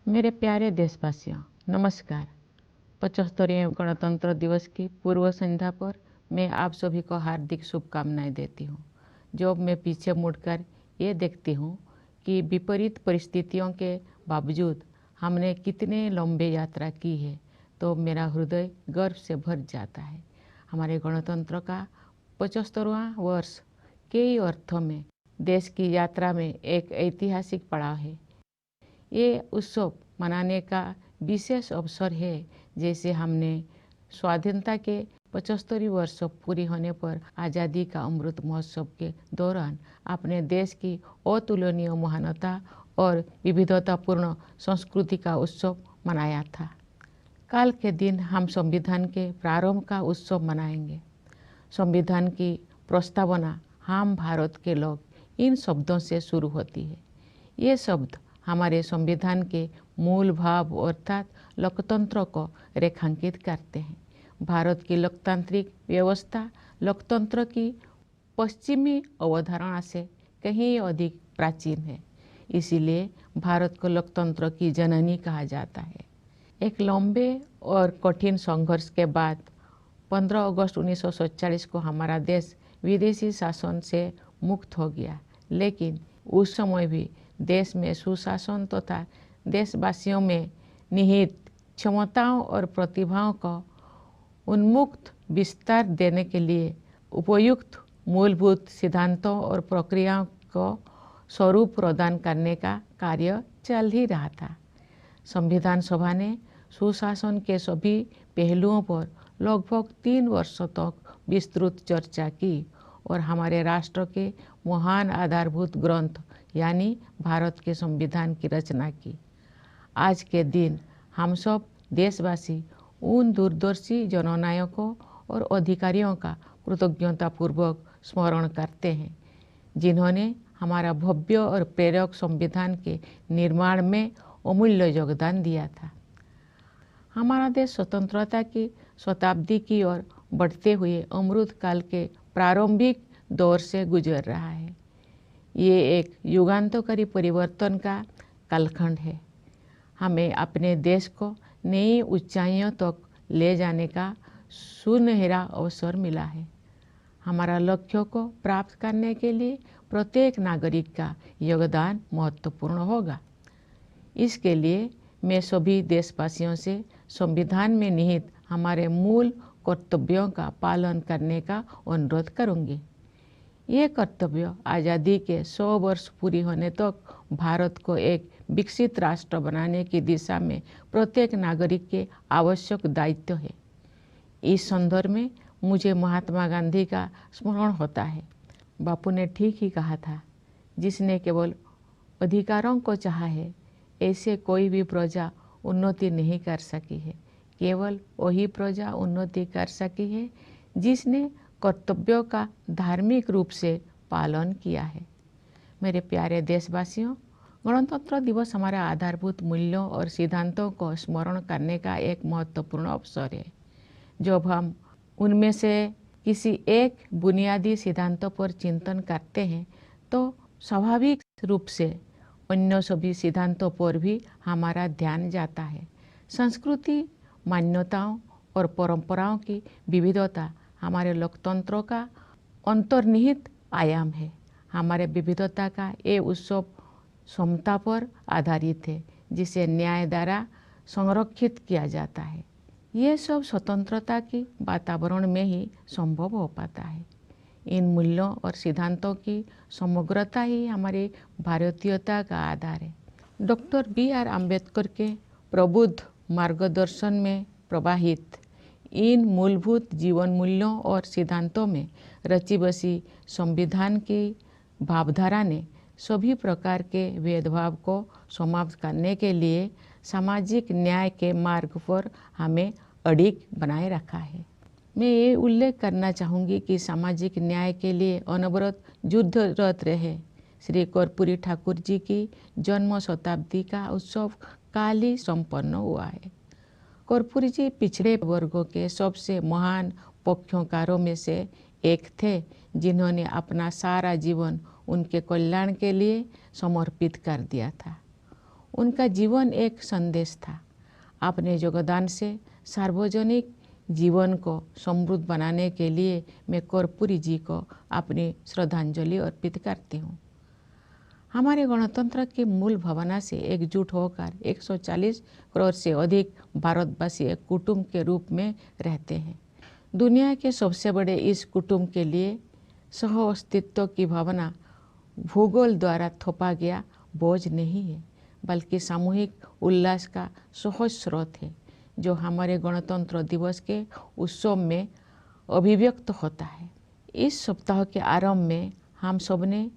मेरे प्यारे देशवासियों, नमस्कार। 75वें गणतंत्र दिवस की पूर्व संध्या पर मैं आप सभी को हार्दिक शुभकामनाएं देती हूँ। जब मैं पीछे मुड़कर ये देखती हूँ कि विपरीत परिस्थितियों के बावजूद हमने कितने लंबे यात्रा की है, तो मेरा हृदय गर्व से भर जाता है। हमारे गणतंत्र का 75वां वर्ष कई अर्थों में देश की यात्रा में एक ऐतिहासिक पड़ाव है। ये उत्सव मनाने का विशेष अवसर है, जैसे हमने स्वाधीनता के 75 वर्ष पूरी होने पर आज़ादी का अमृत महोत्सव के दौरान अपने देश की अतुलनीय महानता और विविधतापूर्ण संस्कृति का उत्सव मनाया था। कल के दिन हम संविधान के प्रारंभ का उत्सव मनाएंगे। संविधान की प्रस्तावना हम भारत के लोग इन शब्दों से शुरू होती है। ये शब्द हमारे संविधान के मूल भाव अर्थात लोकतंत्र को रेखांकित करते हैं। भारत की लोकतांत्रिक व्यवस्था लोकतंत्र की पश्चिमी अवधारणा से कहीं अधिक प्राचीन है, इसीलिए भारत को लोकतंत्र की जननी कहा जाता है। एक लंबे और कठिन संघर्ष के बाद 15 अगस्त 1947 को हमारा देश विदेशी शासन से मुक्त हो गया, लेकिन उस समय भी देश में सुशासन तथा देशवासियों में निहित क्षमताओं और प्रतिभाओं को उन्मुक्त विस्तार देने के लिए उपयुक्त मूलभूत सिद्धांतों और प्रक्रियाओं को स्वरूप प्रदान करने का कार्य चल ही रहा था। संविधान सभा ने सुशासन के सभी पहलुओं पर लगभग 3 वर्षों तक विस्तृत चर्चा की और हमारे राष्ट्र के महान आधारभूत ग्रंथ यानी भारत के संविधान की रचना की। आज के दिन हम सब देशवासी उन दूरदर्शी जननायकों और अधिकारियों का कृतज्ञतापूर्वक स्मरण करते हैं, जिन्होंने हमारा भव्य और प्रेरक संविधान के निर्माण में अमूल्य योगदान दिया था। हमारा देश स्वतंत्रता की शताब्दी की ओर बढ़ते हुए अमृत काल के प्रारंभिक दौर से गुजर रहा है। ये एक युगांतकारी परिवर्तन का कालखंड है। हमें अपने देश को नई ऊंचाइयों तक ले जाने का सुनहरा अवसर मिला है। हमारा लक्ष्यों को प्राप्त करने के लिए प्रत्येक नागरिक का योगदान महत्वपूर्ण होगा। इसके लिए मैं सभी देशवासियों से संविधान में निहित हमारे मूल कर्तव्यों का पालन करने का अनुरोध करूंगी। ये कर्तव्य आज़ादी के 100 वर्ष पूरी होने तक भारत को एक विकसित राष्ट्र बनाने की दिशा में प्रत्येक नागरिक के आवश्यक दायित्व है। इस संदर्भ में मुझे महात्मा गांधी का स्मरण होता है। बापू ने ठीक ही कहा था, जिसने केवल अधिकारों को चाहा है, ऐसे कोई भी प्रजा उन्नति नहीं कर सकी है। केवल वही प्रजा उन्नति कर सकी है जिसने कर्तव्यों का धार्मिक रूप से पालन किया है। मेरे प्यारे देशवासियों, गणतंत्र दिवस हमारे आधारभूत मूल्यों और सिद्धांतों को स्मरण करने का एक महत्वपूर्ण अवसर है। जब हम उनमें से किसी एक बुनियादी सिद्धांतों पर चिंतन करते हैं, तो स्वाभाविक रूप से अन्य सभी सिद्धांतों पर भी हमारा ध्यान जाता है। संस्कृति, मान्यताओं और परंपराओं की विविधता हमारे लोकतंत्र का अंतर्निहित आयाम है। हमारे विविधता का ये उत्सव समता पर आधारित है, जिसे न्याय द्वारा संरक्षित किया जाता है। ये सब स्वतंत्रता की वातावरण में ही संभव हो पाता है। इन मूल्यों और सिद्धांतों की समग्रता ही हमारी भारतीयता का आधार है। Doctor B R. अम्बेडकर के प्रबुद्ध मार्गदर्शन में प्रवाहित इन मूलभूत जीवन मूल्यों और सिद्धांतों में रची बसी संविधान की भावधारा ने सभी प्रकार के भेदभाव को समाप्त करने के लिए सामाजिक न्याय के मार्ग पर हमें अडिग बनाए रखा है। मैं ये उल्लेख करना चाहूँगी कि सामाजिक न्याय के लिए अनवरत युद्धरत रहे श्री कर्पूरी ठाकुर जी की जन्म शताब्दी का उत्सव काल ही संपन्न हुआ है। कर्पूरी जी पिछड़े वर्गों के सबसे महान पक्षकारों में से एक थे, जिन्होंने अपना सारा जीवन उनके कल्याण के लिए समर्पित कर दिया था। उनका जीवन एक संदेश था। अपने योगदान से सार्वजनिक जीवन को समृद्ध बनाने के लिए मैं कर्पूरी जी को अपनी श्रद्धांजलि अर्पित करती हूँ। हमारे गणतंत्र की मूल भावना से एकजुट होकर 140 करोड़ से अधिक भारतवासी एक कुटुंब के रूप में रहते हैं। दुनिया के सबसे बड़े इस कुटुंब के लिए सह अस्तित्व की भावना भूगोल द्वारा थोपा गया बोझ नहीं है, बल्कि सामूहिक उल्लास का सहज स्रोत है, जो हमारे गणतंत्र दिवस के उत्सव में अभिव्यक्त होता है। इस सप्ताह के आरंभ में हम सबने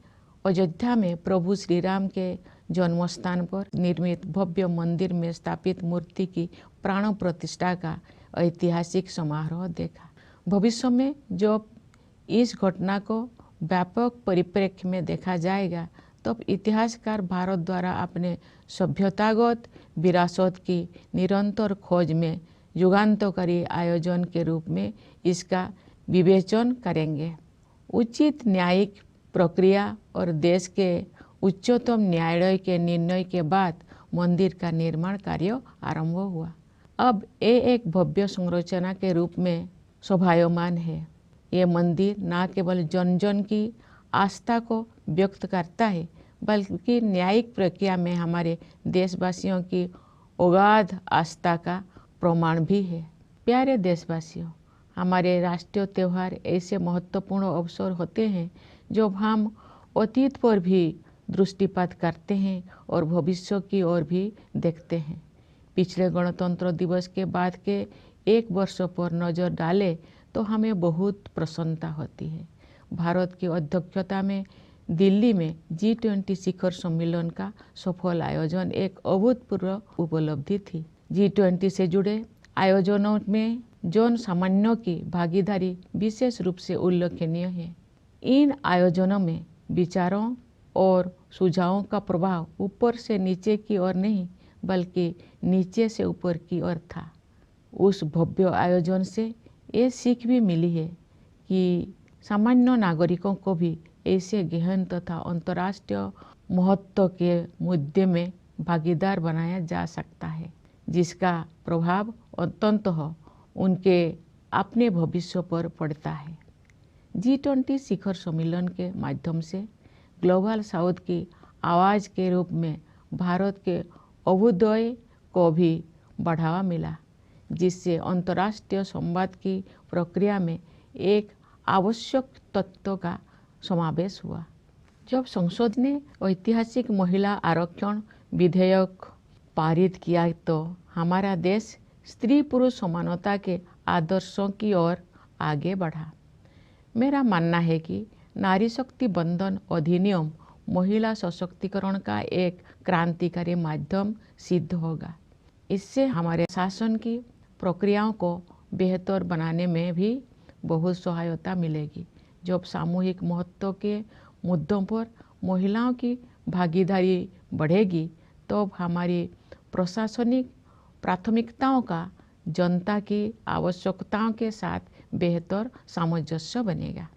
अयोध्या में प्रभु श्री राम के जन्म स्थान पर निर्मित भव्य मंदिर में स्थापित मूर्ति की प्राण प्रतिष्ठा का ऐतिहासिक समारोह देखा। भविष्य में जब इस घटना को व्यापक परिप्रेक्ष्य में देखा जाएगा, तब इतिहासकार भारत द्वारा अपने सभ्यतागत विरासत की निरंतर खोज में युगांतकारी आयोजन के रूप में इसका विवेचन करेंगे। उचित न्यायिक प्रक्रिया और देश के उच्चतम न्यायालय के निर्णय के बाद मंदिर का निर्माण कार्य आरंभ हुआ। अब ये एक भव्य संरचना के रूप में शोभायमान है। ये मंदिर न केवल जन जन की आस्था को व्यक्त करता है, बल्कि न्यायिक प्रक्रिया में हमारे देशवासियों की अगाध आस्था का प्रमाण भी है। प्यारे देशवासियों, हमारे राष्ट्रीय त्यौहार ऐसे महत्वपूर्ण अवसर होते हैं जब हम अतीत पर भी दृष्टिपात करते हैं और भविष्य की ओर भी देखते हैं। पिछले गणतंत्र दिवस के बाद के एक वर्ष पर नज़र डालें तो हमें बहुत प्रसन्नता होती है। भारत की अध्यक्षता में दिल्ली में G20 शिखर सम्मेलन का सफल आयोजन एक अभूतपूर्व उपलब्धि थी। G20 से जुड़े आयोजनों में जन सामान्यों की भागीदारी विशेष रूप से उल्लेखनीय है। इन आयोजनों में विचारों और सुझावों का प्रभाव ऊपर से नीचे की ओर नहीं, बल्कि नीचे से ऊपर की ओर था। उस भव्य आयोजन से ये सीख भी मिली है कि सामान्य नागरिकों को भी ऐसे गहन तथा अंतर्राष्ट्रीय महत्व के मुद्दे में भागीदार बनाया जा सकता है, जिसका प्रभाव अंततः उनके अपने भविष्य पर पड़ता है। G20 शिखर सम्मेलन के माध्यम से ग्लोबल साउथ की आवाज़ के रूप में भारत के अभ्युदय को भी बढ़ावा मिला, जिससे अंतर्राष्ट्रीय संवाद की प्रक्रिया में एक आवश्यक तत्व का समावेश हुआ। जब संसद ने ऐतिहासिक महिला आरक्षण विधेयक पारित किया, तो हमारा देश स्त्री पुरुष समानता के आदर्शों की ओर आगे बढ़ा। मेरा मानना है कि नारी शक्ति बंधन अधिनियम महिला सशक्तिकरण का एक क्रांतिकारी माध्यम सिद्ध होगा। इससे हमारे शासन की प्रक्रियाओं को बेहतर बनाने में भी बहुत सहायता मिलेगी। जब सामूहिक महत्व के मुद्दों पर महिलाओं की भागीदारी बढ़ेगी, तो हमारी प्रशासनिक प्राथमिकताओं का जनता की आवश्यकताओं के साथ बेहतर सामंजस्य बनेगा।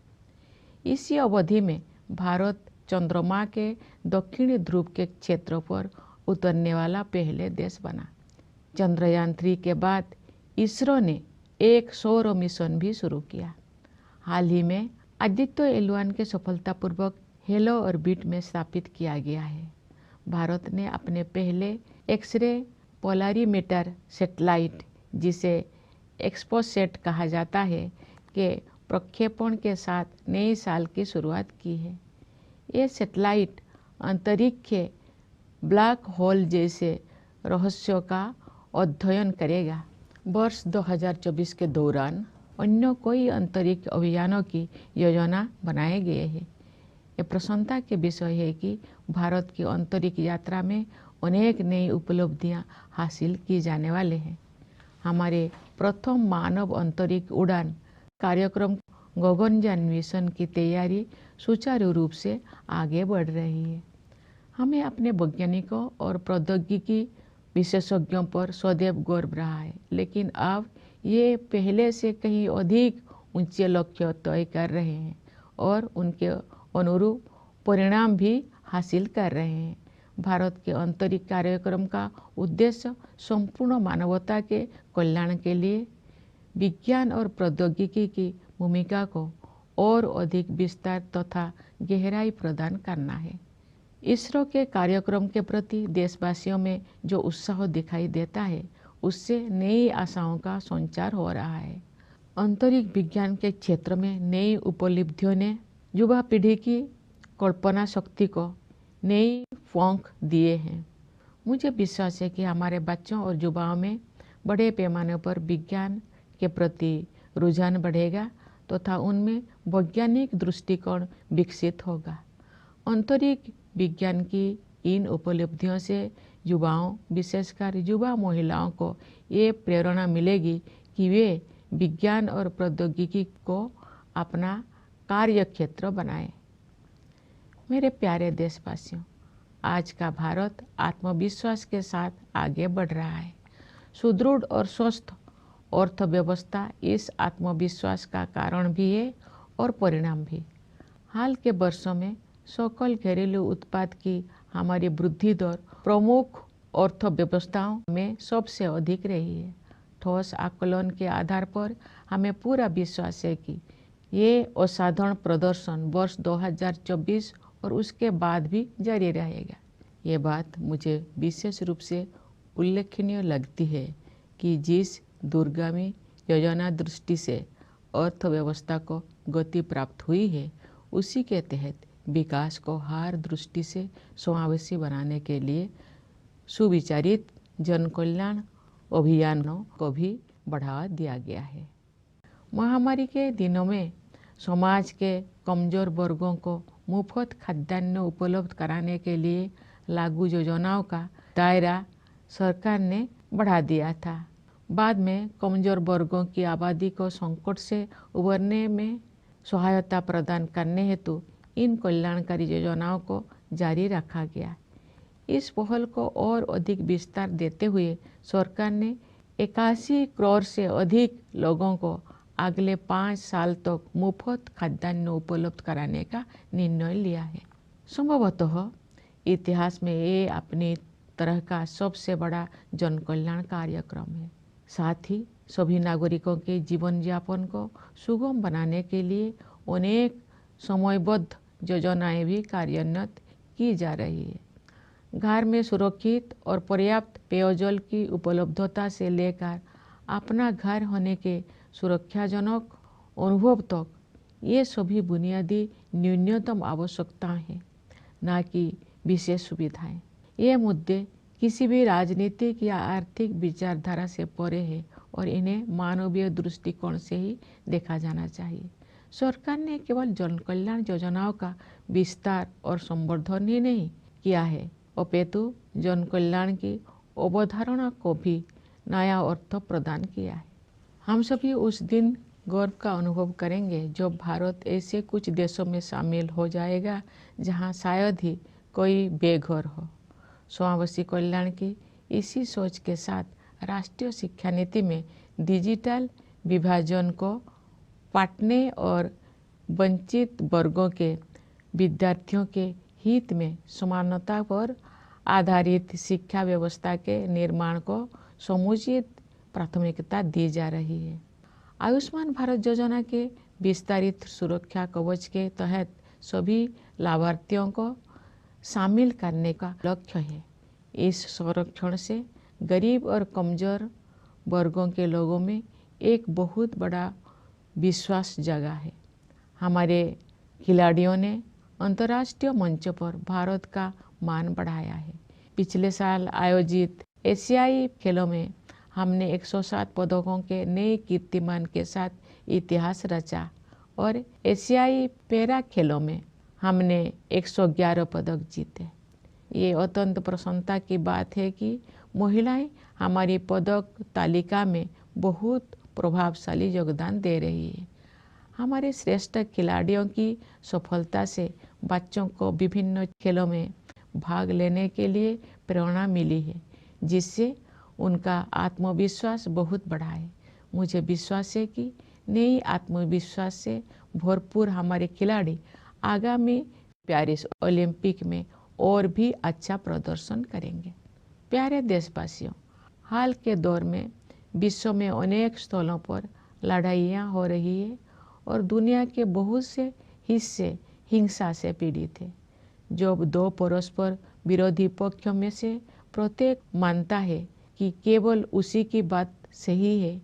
इसी अवधि में भारत चंद्रमा के दक्षिणी ध्रुव के क्षेत्र पर उतरने वाला पहले देश बना। चंद्रयान-3 के बाद इसरो ने एक सौर मिशन भी शुरू किया। हाल ही में आदित्य L1 के सफलतापूर्वक हेलो ऑर्बिट में स्थापित किया गया है। भारत ने अपने पहले एक्स-रे पोलरीमीटर सैटेलाइट, जिसे एक्सपोसेट कहा जाता है, के प्रक्षेपण के साथ नए साल की शुरुआत की है। ये सैटेलाइट अंतरिक्ष के ब्लैक होल जैसे रहस्यों का अध्ययन करेगा। वर्ष 2024 के दौरान अन्य कोई अंतरिक्ष अभियानों की योजना बनाए गए हैं। ये प्रसन्नता के विषय है कि भारत की अंतरिक्ष यात्रा में अनेक नई उपलब्धियां हासिल की जाने वाले हैं। हमारे प्रथम मानव अंतरिक्ष उड़ान कार्यक्रम गगनयान मिशन की तैयारी सुचारू रूप से आगे बढ़ रही है। हमें अपने वैज्ञानिकों और प्रौद्योगिकी विशेषज्ञों पर सदैव गर्व रहा है, लेकिन अब ये पहले से कहीं अधिक ऊंचे लक्ष्य तय कर रहे हैं और उनके अनुरूप परिणाम भी हासिल कर रहे हैं। भारत के अंतरिक्ष कार्यक्रम का उद्देश्य संपूर्ण मानवता के कल्याण के लिए विज्ञान और प्रौद्योगिकी की भूमिका को और अधिक विस्तार तथा गहराई प्रदान करना है। इसरो के कार्यक्रम के प्रति देशवासियों में जो उत्साह दिखाई देता है, उससे नई आशाओं का संचार हो रहा है। अंतरिक्ष विज्ञान के क्षेत्र में नई उपलब्धियों ने युवा पीढ़ी की कल्पना शक्ति को नई पंख दिए हैं। मुझे विश्वास है कि हमारे बच्चों और युवाओं में बड़े पैमाने पर विज्ञान के प्रति रुझान बढ़ेगा तथा उनमें वैज्ञानिक दृष्टिकोण विकसित होगा। अंतरिक्ष विज्ञान की इन उपलब्धियों से युवाओं, विशेषकर युवा महिलाओं को ये प्रेरणा मिलेगी कि वे विज्ञान और प्रौद्योगिकी को अपना कार्य क्षेत्र बनाएं। मेरे प्यारे देशवासियों, आज का भारत आत्मविश्वास के साथ आगे बढ़ रहा है। सुदृढ़ और स्वस्थ अर्थव्यवस्था इस आत्मविश्वास का कारण भी है और परिणाम भी। हाल के वर्षों में सकल घरेलू उत्पाद की हमारी वृद्धि दर प्रमुख अर्थव्यवस्थाओं में सबसे अधिक रही है। ठोस आकलन के आधार पर हमें पूरा विश्वास है कि ये असाधारण प्रदर्शन वर्ष 2024 और उसके बाद भी जारी रहेगा। ये बात मुझे विशेष रूप से उल्लेखनीय लगती है कि जिस दूरगामी योजना दृष्टि से अर्थव्यवस्था को गति प्राप्त हुई है, उसी के तहत विकास को हर दृष्टि से समावेशी बनाने के लिए सुविचारित जन कल्याण अभियानों को भी बढ़ावा दिया गया है। महामारी के दिनों में समाज के कमजोर वर्गों को मुफ्त खाद्यान्न उपलब्ध कराने के लिए लागू योजनाओं का दायरा सरकार ने बढ़ा दिया था। बाद में कमजोर वर्गों की आबादी को संकट से उबरने में सहायता प्रदान करने हेतु इन कल्याणकारी योजनाओं को जारी रखा गया। इस पहल को और अधिक विस्तार देते हुए सरकार ने 81 करोड़ से अधिक लोगों को अगले 5 साल तक मुफ्त खाद्यान्न उपलब्ध कराने का निर्णय लिया है। संभवतः इतिहास में ये अपनी तरह का सबसे बड़ा जन कल्याण कार्यक्रम है। साथ ही सभी नागरिकों के जीवन यापन को सुगम बनाने के लिए अनेक समयबद्ध योजनाएं भी कार्यान्वित की जा रही है। घर में सुरक्षित और पर्याप्त पेयजल की उपलब्धता से लेकर अपना घर होने के सुरक्षाजनक अनुभव तक, ये सभी बुनियादी न्यूनतम आवश्यकताएं हैं, न कि विशेष सुविधाएं। ये मुद्दे किसी भी राजनीतिक या आर्थिक विचारधारा से परे है और इन्हें मानवीय दृष्टिकोण से ही देखा जाना चाहिए। सरकार ने केवल जन कल्याण योजनाओं का विस्तार और संवर्धन ही नहीं किया है, अपितु जन कल्याण की अवधारणा को भी नया अर्थ प्रदान किया है। हम सभी उस दिन गर्व का अनुभव करेंगे जब भारत ऐसे कुछ देशों में शामिल हो जाएगा जहां शायद ही कोई बेघर हो। समावेशी कल्याण की इसी सोच के साथ राष्ट्रीय शिक्षा नीति में डिजिटल विभाजन को पाटने और वंचित वर्गों के विद्यार्थियों के हित में समानता पर आधारित शिक्षा व्यवस्था के निर्माण को समुचित प्राथमिकता दी जा रही है। आयुष्मान भारत योजना के विस्तारित सुरक्षा कवच के तहत सभी लाभार्थियों को शामिल करने का लक्ष्य है। इस संरक्षण से गरीब और कमजोर वर्गों के लोगों में एक बहुत बड़ा विश्वास जगा है। हमारे खिलाड़ियों ने अंतर्राष्ट्रीय मंच पर भारत का मान बढ़ाया है। पिछले साल आयोजित एशियाई खेलों में हमने 107 पदकों के नए कीर्तिमान के साथ इतिहास रचा और एशियाई पैरा खेलों में हमने 111 पदक जीते। ये अत्यंत प्रसन्नता की बात है कि महिलाएं हमारी पदक तालिका में बहुत प्रभावशाली योगदान दे रही है। हमारे श्रेष्ठ खिलाड़ियों की सफलता से बच्चों को विभिन्न खेलों में भाग लेने के लिए प्रेरणा मिली है, जिससे उनका आत्मविश्वास बहुत बढ़ा है। मुझे विश्वास है कि नई आत्मविश्वास से भरपूर हमारे खिलाड़ी आगामी पेरिस ओलंपिक में और भी अच्छा प्रदर्शन करेंगे। प्यारे देशवासियों, हाल के दौर में विश्व में अनेक स्थलों पर लड़ाइयाँ हो रही है और दुनिया के बहुत से हिस्से हिंसा से पीड़ित है। जब दो परस्पर विरोधी पक्षों में से प्रत्येक मानता है कि केवल उसी की बात सही है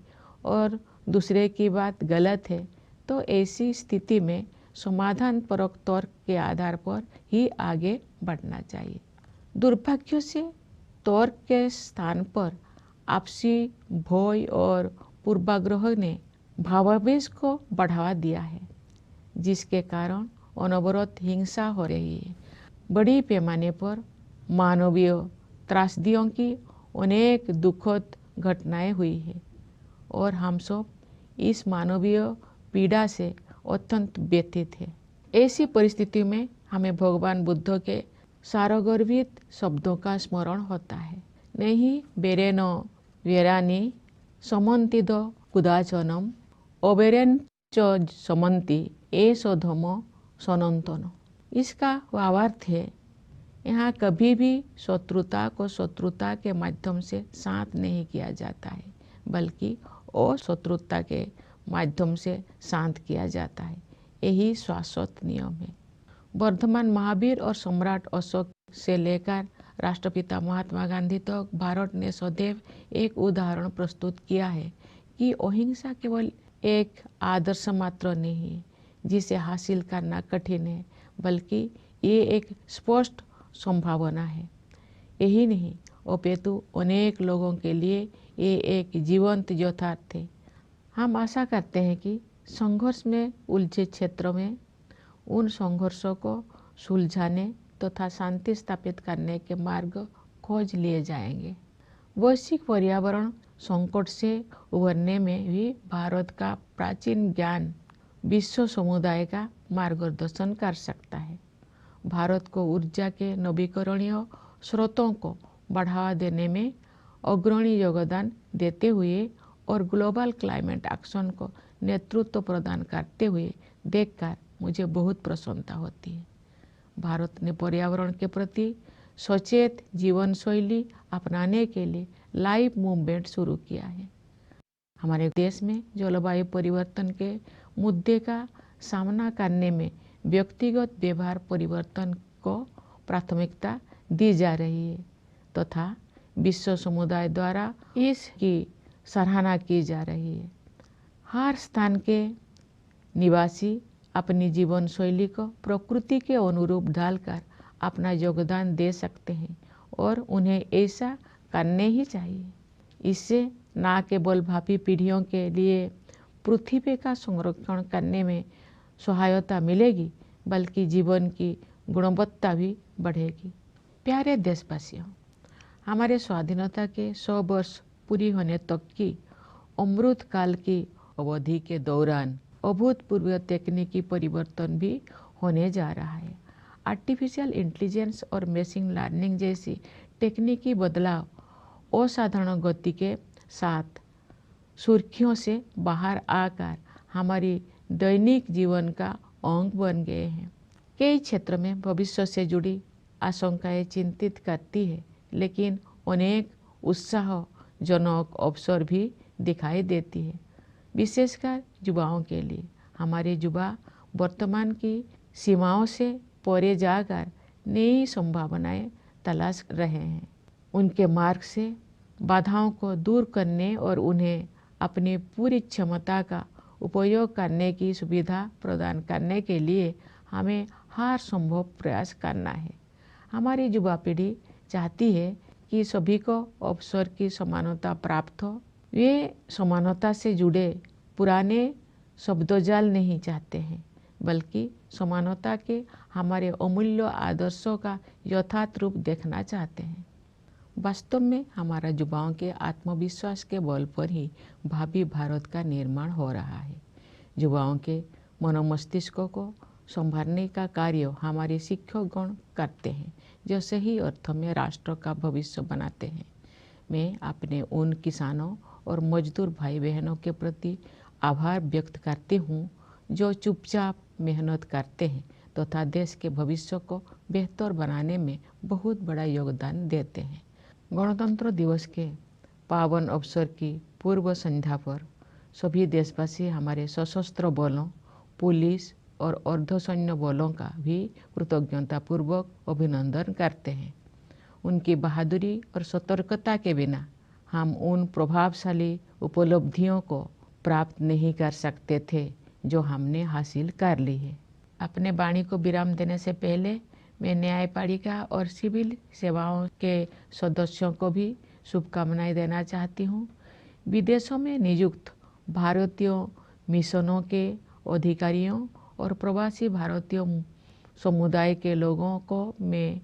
और दूसरे की बात गलत है, तो ऐसी स्थिति में समाधान परक तर्क के आधार पर ही आगे बढ़ना चाहिए। दुर्भाग्य से तर्क के स्थान पर आपसी भय और पूर्वाग्रह ने भावावेश को बढ़ावा दिया है, जिसके कारण अनवरत हिंसा हो रही है। बड़ी पैमाने पर मानवीय त्रासदियों की अनेक दुखद घटनाएं हुई है और हम सब इस मानवीय पीड़ा से अत्यंत व्यथित है। ऐसी परिस्थिति में हमें भगवान बुद्ध के सारगर्भित शब्दों का स्मरण होता है। नहीं बेरेनो वेरानी समन्तिद कुदाचनम अबेरेन च समन्ति एसो धमो सनंतनो। इसका भावार्थ है, यहाँ कभी भी शत्रुता को शत्रुता के माध्यम से शांत नहीं किया जाता है, बल्कि अशत्रुता के माध्यम से शांत किया जाता है। यही शाश्वत नियम है। वर्धमान महावीर और सम्राट अशोक से लेकर राष्ट्रपिता महात्मा गांधी तक भारत ने सदैव एक उदाहरण प्रस्तुत किया है कि अहिंसा केवल एक आदर्श मात्र नहीं है जिसे हासिल करना कठिन है, बल्कि ये एक स्पष्ट संभावना है। यही नहीं, अपितु अनेक लोगों के लिए ये एक जीवंत यथार्थ है। हम आशा करते हैं कि संघर्ष में उलझे क्षेत्रों में उन संघर्षों को सुलझाने तथा शांति स्थापित करने के मार्ग खोज लिए जाएंगे। वैश्विक पर्यावरण संकट से उभरने में भी भारत का प्राचीन ज्ञान विश्व समुदाय का मार्गदर्शन कर सकता है। भारत को ऊर्जा के नवीकरणीय स्रोतों को बढ़ावा देने में अग्रणी योगदान देते हुए और ग्लोबल क्लाइमेट एक्शन को नेतृत्व प्रदान करते हुए देखकर मुझे बहुत प्रसन्नता होती है। भारत ने पर्यावरण के प्रति सचेत जीवन शैली अपनाने के लिए लाइव मूवमेंट शुरू किया है। हमारे देश में जलवायु परिवर्तन के मुद्दे का सामना करने में व्यक्तिगत व्यवहार परिवर्तन को प्राथमिकता दी जा रही है तथा विश्व समुदाय द्वारा इसकी सराहना की जा रही है। हर स्थान के निवासी अपनी जीवन शैली को प्रकृति के अनुरूप ढालकर अपना योगदान दे सकते हैं और उन्हें ऐसा करने ही चाहिए। इससे न केवल भावी पीढ़ियों के लिए पृथ्वी का संरक्षण करने में सहायता मिलेगी, बल्कि जीवन की गुणवत्ता भी बढ़ेगी। प्यारे देशवासियों, हमारे स्वाधीनता के 100 वर्ष पूरी होने तक की अमृत काल की अवधि के दौरान अभूतपूर्व तकनीकी परिवर्तन भी होने जा रहा है। आर्टिफिशियल इंटेलिजेंस और मशीन लर्निंग जैसी तकनीकी बदलाव असाधारण गति के साथ सुर्खियों से बाहर आकर हमारी दैनिक जीवन का अंग बन गए हैं। कई क्षेत्र में भविष्य से जुड़ी आशंकाएं चिंतित करती है, लेकिन अनेक उत्साहजनक अवसर भी दिखाई देती है, विशेषकर युवाओं के लिए। हमारे युवा वर्तमान की सीमाओं से परे जाकर नई संभावनाएं तलाश रहे हैं। उनके मार्ग से बाधाओं को दूर करने और उन्हें अपनी पूरी क्षमता का उपयोग करने की सुविधा प्रदान करने के लिए हमें हर संभव प्रयास करना है। हमारी युवा पीढ़ी चाहती है कि सभी को अवसर की समानता प्राप्त हो। वे समानता से जुड़े पुराने शब्दजाल नहीं चाहते हैं, बल्कि समानता के हमारे अमूल्य आदर्शों का यथार्थ रूप देखना चाहते हैं। वास्तव में हमारा युवाओं के आत्मविश्वास के बल पर ही भावी भारत का निर्माण हो रहा है। युवाओं के मनोमस्तिष्कों को संभालने का कार्य हमारे शिक्षकगण करते हैं, जो सही अर्थों में राष्ट्र का भविष्य बनाते हैं। मैं अपने उन किसानों और मजदूर भाई बहनों के प्रति आभार व्यक्त करती हूँ जो चुपचाप मेहनत करते हैं तथा देश के भविष्य को बेहतर बनाने में बहुत बड़ा योगदान देते हैं। गणतंत्र दिवस के पावन अवसर की पूर्व संध्या पर सभी देशवासी हमारे सशस्त्र बलों, पुलिस और अर्धसैन्य बलों का भी कृतज्ञतापूर्वक अभिनंदन करते हैं। उनकी बहादुरी और सतर्कता के बिना हम उन प्रभावशाली उपलब्धियों को प्राप्त नहीं कर सकते थे जो हमने हासिल कर ली है। अपने वाणी को विराम देने से पहले मैं न्यायपालिका और सिविल सेवाओं के सदस्यों को भी शुभकामनाएं देना चाहती हूँ। विदेशों में नियुक्त भारतीय मिशनों के अधिकारियों और प्रवासी भारतीय समुदाय के लोगों को मैं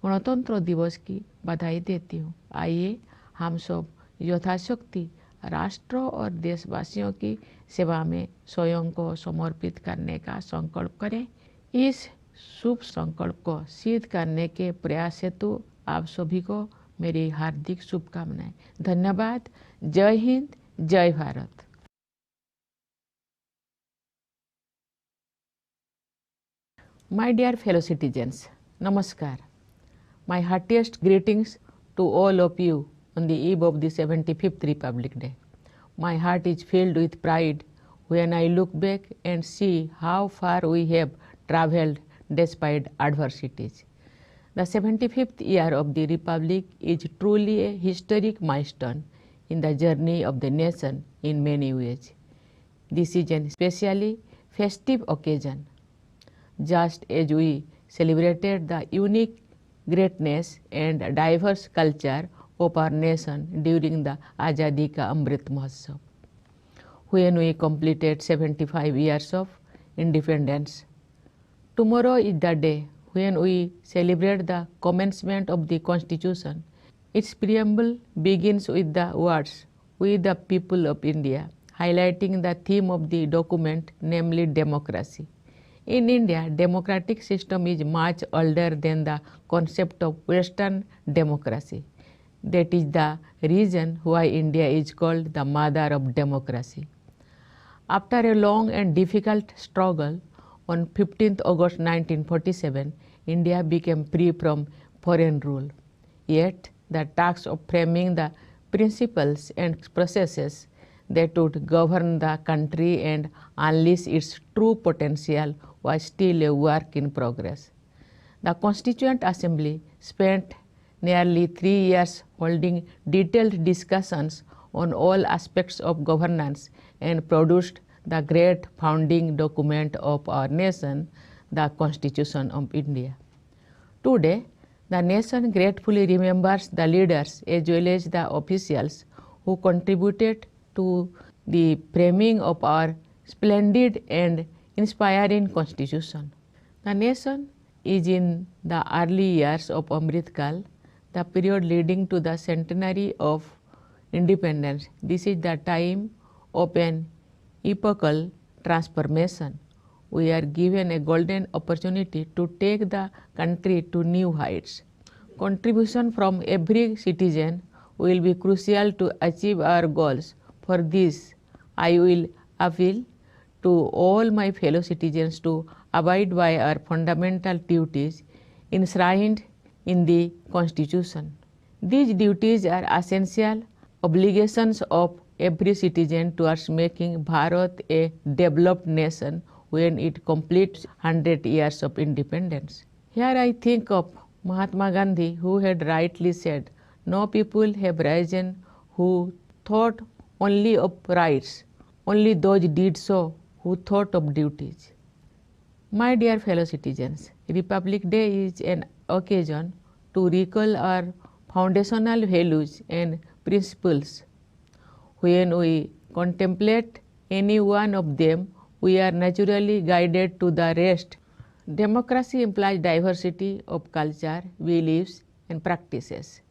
गणतंत्र दिवस की बधाई देती हूँ। आइए हम सब यथाशक्ति राष्ट्र और देशवासियों की सेवा में स्वयं को समर्पित करने का संकल्प करें। इस शुभ संकल्प को सिद्ध करने के प्रयास हेतु आप सभी को मेरी हार्दिक शुभकामनाएं। धन्यवाद। जय हिंद, जय Bharat. My dear fellow citizens, Namaskar. My heartiest greetings to all of you on the eve of the 75th Republic Day. My heart is filled with pride when I look back and see how far we have traveled despite adversities. The 75th year of the Republic is truly a historic milestone in the journey of the nation in many ways. This is an especially festive occasion, just as we celebrated the unique greatness and diverse culture of our nation during the Azadi Ka Amrit Mahotsav, when we completed 75 years of independence. Tomorrow is the day when we celebrate the commencement of the Constitution. Its preamble begins with the words, "We the people of India," highlighting the theme of the document, namely democracy. In India, democratic system is much older than the concept of Western democracy. That is the reason why India is called the mother of democracy. After a long and difficult struggle, on 15th August 1947, India became free from foreign rule. Yet, the task of framing the principles and processes that would govern the country and unleash its true potential was still a work in progress. The Constituent Assembly spent nearly 3 years holding detailed discussions on all aspects of governance and produced the great founding document of our nation, the Constitution of India. Today, the nation gratefully remembers the leaders as well as the officials who contributed to the framing of our splendid and inspiring Constitution. The nation is in the early years of Amrit Kal, the period leading to the centenary of independence. This is the time of an epochal transformation. We are given a golden opportunity to take the country to new heights. Contribution from every citizen will be crucial to achieve our goals. For this, I will appeal to all my fellow citizens to abide by our fundamental duties enshrined in the Constitution. These duties are essential obligations of every citizen towards making Bharat a developed nation when it completes 100 years of independence. Here I think of Mahatma Gandhi, who had rightly said, "No people have risen who thought only of rights, only those did so who thought of duties." My dear fellow citizens, Republic Day is an occasion to recall our foundational values and principles. When we contemplate any one of them, we are naturally guided to the rest. Democracy implies diversity of culture, beliefs, and practices.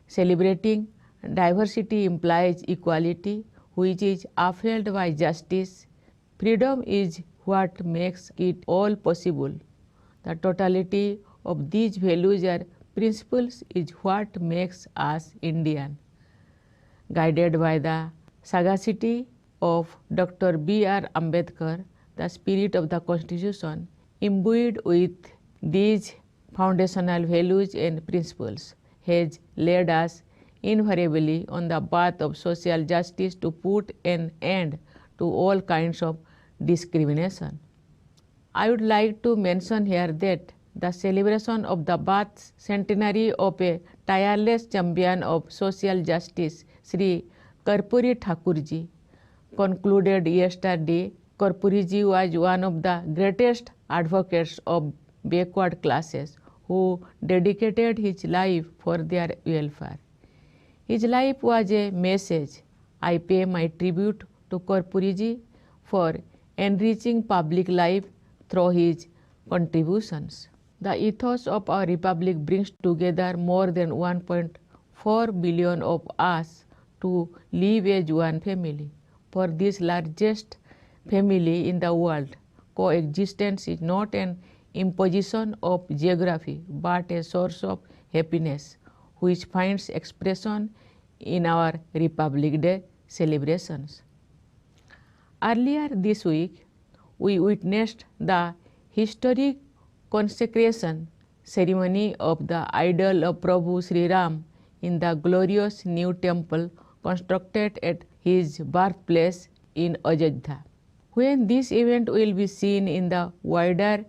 Celebrating diversity implies equality, which is upheld by justice. Freedom is what makes it all possible. The totality of these values or principles is what makes us Indian. Guided by the sagacity of Dr. B.R. Ambedkar, the spirit of the Constitution Imbued with these foundational values and principles, has led us invariably on the path of social justice to put an end to all kinds of discrimination. I would like to mention here that the celebration of the birth centenary of a tireless champion of social justice, Sri Karpuri Thakurji, concluded yesterday. Karpuriji was one of the greatest advocates of backward classes who dedicated his life for their welfare. His life was a message. I pay my tribute to Karpuriji for enriching public life through his contributions. The ethos of our republic brings together more than 1.4 billion of us to live as one family. For this largest family in the world, coexistence is not an imposition of geography but a source of happiness which finds expression in our Republic Day celebrations. Earlier this week, we witnessed the historic consecration ceremony of the idol of Prabhu Sri Ram in the glorious new temple constructed at his birthplace in Ajodhya. When this event will be seen in the wider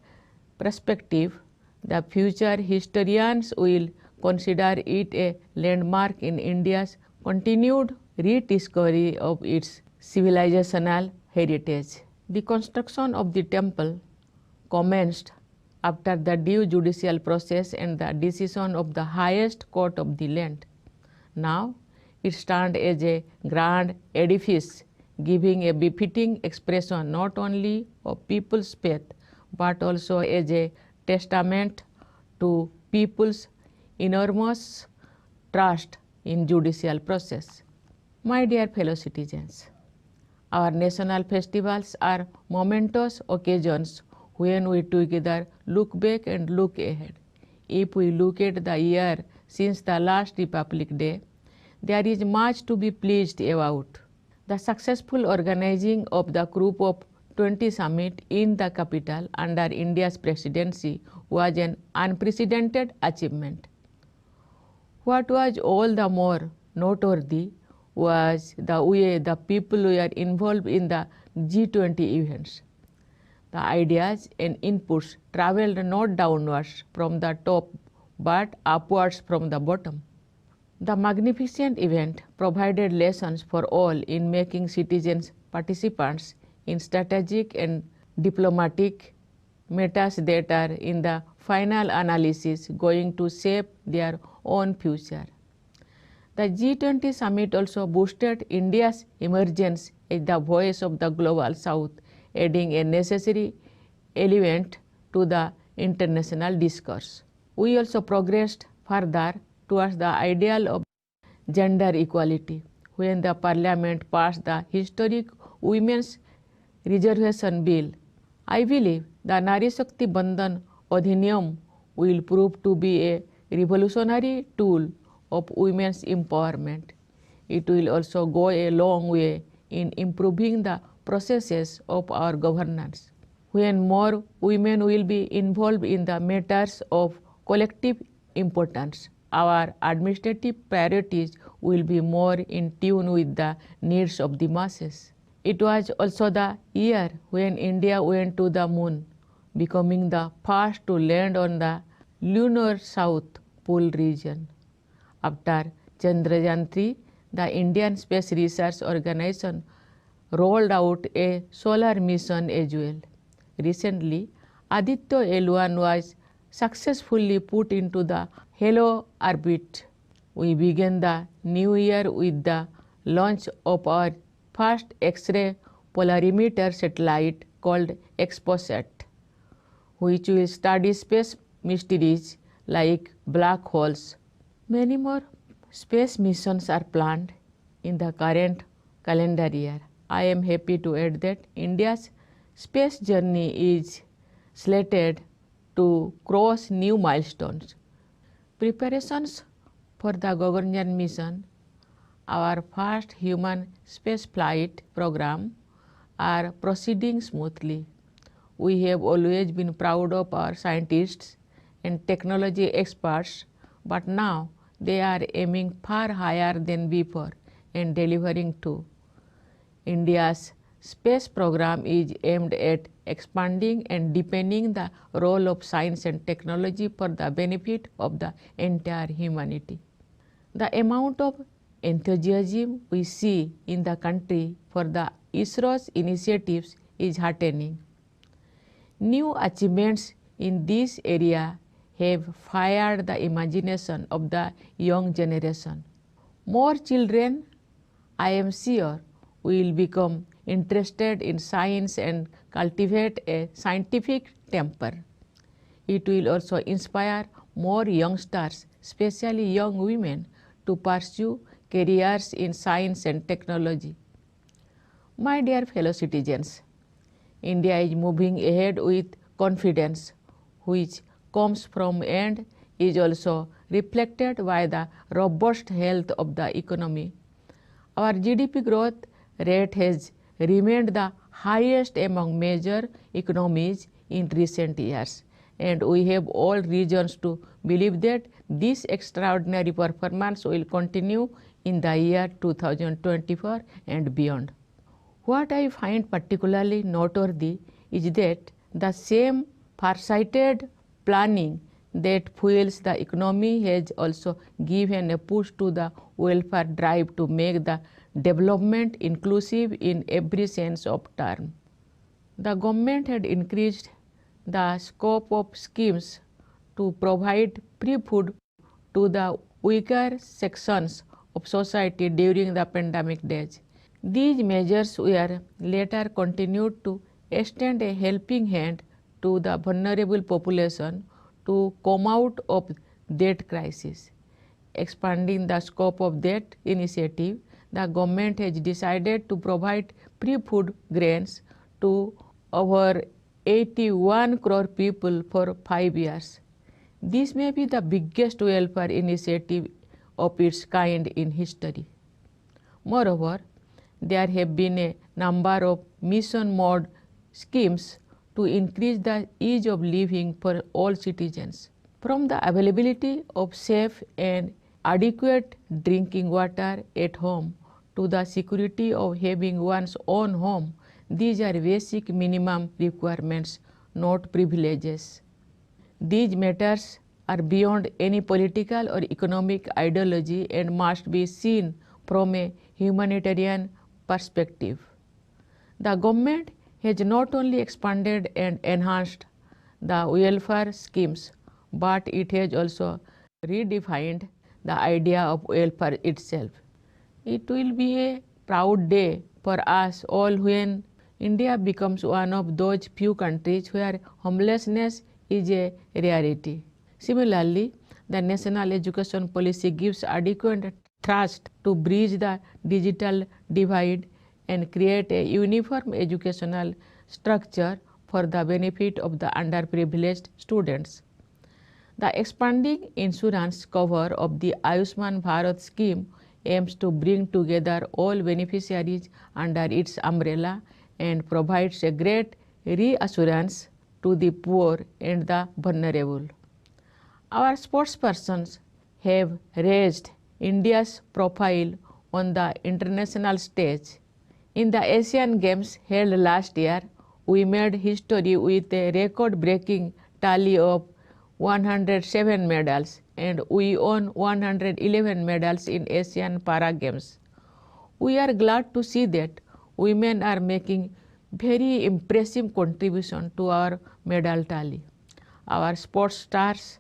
perspective, the future historians will consider it a landmark in India's continued rediscovery of its civilizational heritage. The construction of the temple commenced after the due judicial process and the decision of the highest court of the land. Now it stands as a grand edifice, giving a befitting expression not only of people's faith but also as a testament to people's enormous trust in judicial process. My dear fellow citizens, our national festivals are momentous occasions when we together look back and look ahead. If we look at the year since the last Republic Day, there is much to be pleased about. The successful organizing of the Group of 20 summit in the capital under India's presidency was an unprecedented achievement. What was all the more noteworthy was the way the people were involved in the G20 events. The ideas and inputs traveled not downwards from the top but upwards from the bottom. The magnificent event provided lessons for all in making citizens participants in strategic and diplomatic matters that are in the final analysis going to shape their own future. The G20 summit also boosted India's emergence as the voice of the global south, adding a necessary element to the international discourse. We also progressed further towards the ideal of gender equality when the Parliament passed the historic Women's Reservation Bill. I believe the Nari Shakti Bandhan Adhiniyam will prove to be a revolutionary tool of women's empowerment. It will also go a long way in improving the processes of our governance. When more women will be involved in the matters of collective importance, our administrative priorities will be more in tune with the needs of the masses. It was also the year when India went to the moon, becoming the first to land on the lunar South Pole region. After Chandrayaan-3, the Indian Space Research Organization rolled out a solar mission as well. Recently, Aditya L1 was successfully put into the halo orbit. We began the new year with the launch of our first X-ray polarimeter satellite called XPOSat, which will study space mysteries like black holes. Many more space missions are planned in the current calendar year. I am happy to add that India's space journey is slated to cross new milestones. Preparations for the Gaganyaan mission, our first human space flight program, are proceeding smoothly. We have always been proud of our scientists and technology experts, but now they are aiming far higher than before and delivering too. India's space program is aimed at expanding and deepening the role of science and technology for the benefit of the entire humanity. The amount of enthusiasm we see in the country for the ISRO's initiatives is heartening. New achievements in this area have fired the imagination of the young generation. More children, I am sure, will become interested in science and cultivate a scientific temper. It will also inspire more youngsters, especially young women, to pursue careers in science and technology. My dear fellow citizens, India is moving ahead with confidence, which comes from and is also reflected by the robust health of the economy. Our GDP growth rate has remained the highest among major economies in recent years, and we have all reasons to believe that this extraordinary performance will continue in the year 2024 and beyond. What I find particularly noteworthy is that the same farsighted planning that fuels the economy has also given a push to the welfare drive to make the development inclusive in every sense of term. The government had increased the scope of schemes to provide free food to the weaker sections of society during the pandemic days. These measures were later continued to extend a helping hand to the vulnerable population to come out of that crisis. Expanding the scope of that initiative, the government has decided to provide free food grains to over 81 crore people for 5 years. This may be the biggest welfare initiative of its kind in history. Moreover, there have been a number of mission mode schemes to increase the ease of living for all citizens. From the availability of safe and adequate drinking water at home to the security of having one's own home, these are basic minimum requirements, not privileges. These matters are beyond any political or economic ideology and must be seen from a humanitarian perspective. The government has not only expanded and enhanced the welfare schemes, but it has also redefined the idea of welfare itself. It will be a proud day for us all when India becomes one of those few countries where homelessness is a rarity. Similarly, the national education policy gives adequate thrust to bridge the digital divide and create a uniform educational structure for the benefit of the underprivileged students. The expanding insurance cover of the Ayushman Bharat scheme aims to bring together all beneficiaries under its umbrella and provides a great reassurance to the poor and the vulnerable. Our sportspersons have raised India's profile on the international stage. In the Asian Games held last year, we made history with a record-breaking tally of 107 medals, and we won 111 medals in Asian Para Games. We are glad to see that women are making very impressive contribution to our medal tally. Our sports stars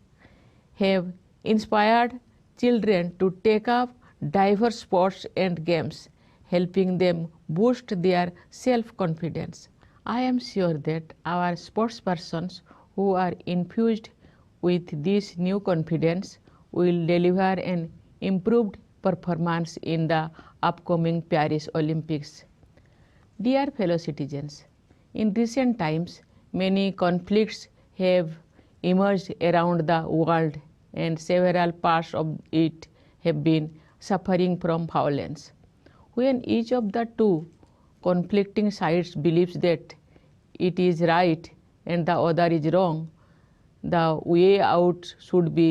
have inspired children to take up diverse sports and games, helping them boost their self-confidence. I am sure that our sportspersons who are infused with this new confidence will deliver an improved performance in the upcoming Paris Olympics. Dear fellow citizens, in recent times, many conflicts have emerged around the world and several parts of it have been suffering from violence. When each of the two conflicting sides believes that it is right and the other is wrong. The way out should be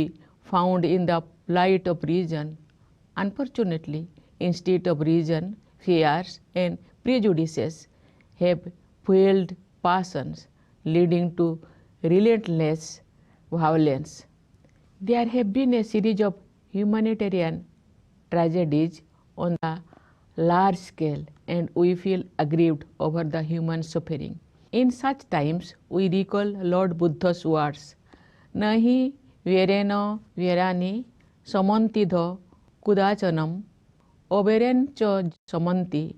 found in the plight of reason. Unfortunately, instead of reason, fears and prejudices have fueled passions, leading to relentless violence. There have been a series of humanitarian tragedies on a large scale, and we feel aggrieved over the human suffering. In such times, we recall Lord Buddha's words, Nahi verena verani samantidho kudachanam oberencho samanti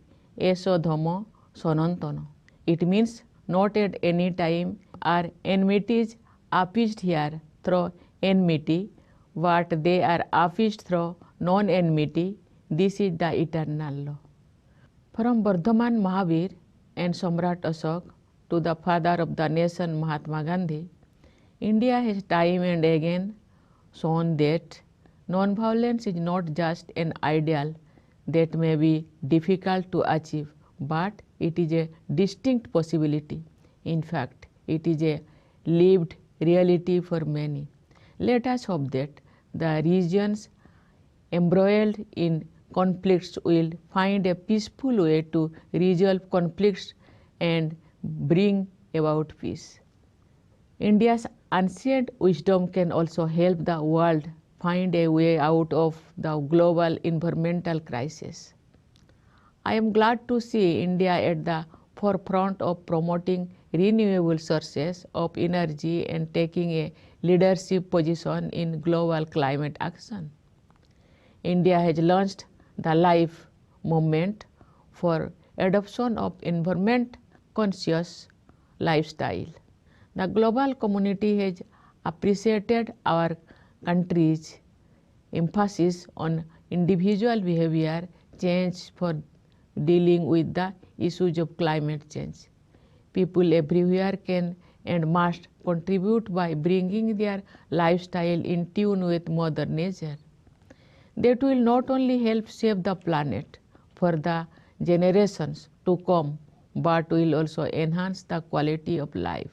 eso dhamma sanantana. It means not at any time are enmities appeased here through enmity, but they are appeased through non-enmity. This is the eternal law. From Vardhaman Mahavir and Samrat Ashok to the father of the nation Mahatma Gandhi, India has time and again shown that non-violence is not just an ideal that may be difficult to achieve, but it is a distinct possibility. In fact, it is a lived reality for many. Let us hope that the regions embroiled in conflicts will find a peaceful way to resolve conflicts and bring about peace. India's ancient wisdom can also help the world find a way out of the global environmental crisis. I am glad to see India at the forefront of promoting renewable sources of energy and taking a leadership position in global climate action. India has launched the LIFE movement for adoption of environment conscious lifestyle. The global community has appreciated our country's emphasis on individual behavior change for dealing with the issues of climate change. People everywhere can and must contribute by bringing their lifestyle in tune with Mother Nature. That will not only help save the planet for the generations to come, but will also enhance the quality of life.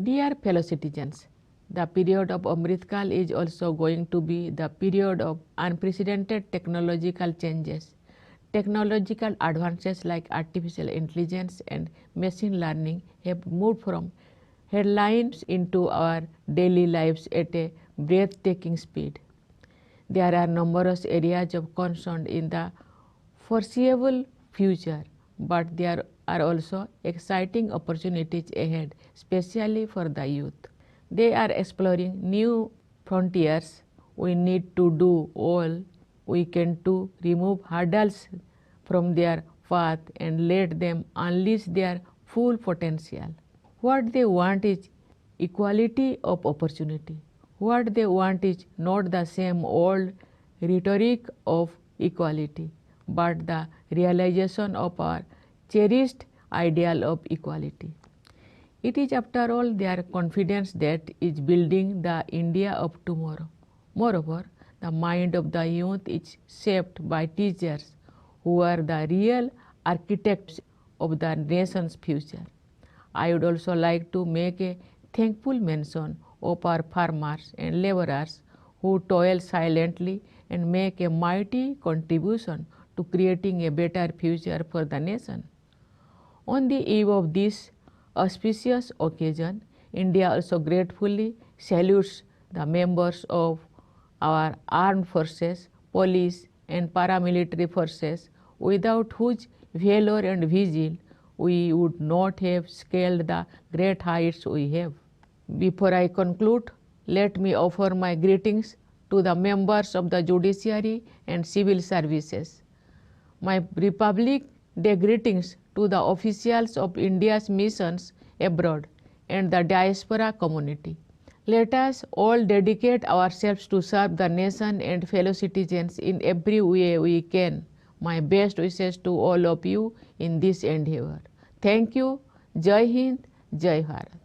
Dear fellow citizens, the period of Amritkal is also going to be the period of unprecedented technological changes. Technological advances like artificial intelligence and machine learning have moved from headlines into our daily lives at a breathtaking speed. There are numerous areas of concern in the foreseeable future, but there are also exciting opportunities ahead, especially for the youth. They are exploring new frontiers. We need to do all we can to remove hurdles from their path and let them unleash their full potential. What they want is equality of opportunity. What they want is not the same old rhetoric of equality, but the realization of our cherished ideal of equality. It is after all their confidence that is building the India of tomorrow. Moreover, the mind of the youth is shaped by teachers who are the real architects of the nation's future. I would also like to make a thankful mention of our farmers and laborers who toil silently and make a mighty contribution to creating a better future for the nation. On the eve of this auspicious occasion, India also gratefully salutes the members of our armed forces, police and paramilitary forces, without whose valor and vigil we would not have scaled the great heights we have. Before I conclude, let me offer my greetings to the members of the judiciary and civil services. My Republic Day greetings to the officials of India's missions abroad and the diaspora community. Let us all dedicate ourselves to serve the nation and fellow citizens in every way we can. My best wishes to all of you in this endeavor. Thank you. Jai Hind, Jai Bharat.